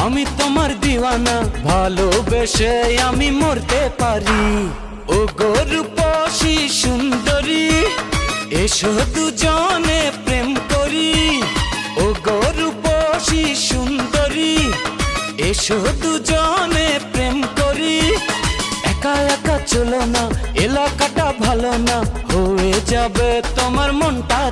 আমি তোমার দিওয়ানা, ভালোবেসে আমি মরতে পারি। ও গো রূপসী সুন্দরী, এসো দুজনে প্রেম করি। ও গো রূপসী সুন্দরী, এসো দুজনে প্রেম করি। একা একা চলো না, এলাকাটা ভালো না, হয়ে যাবে তোমার মনটা।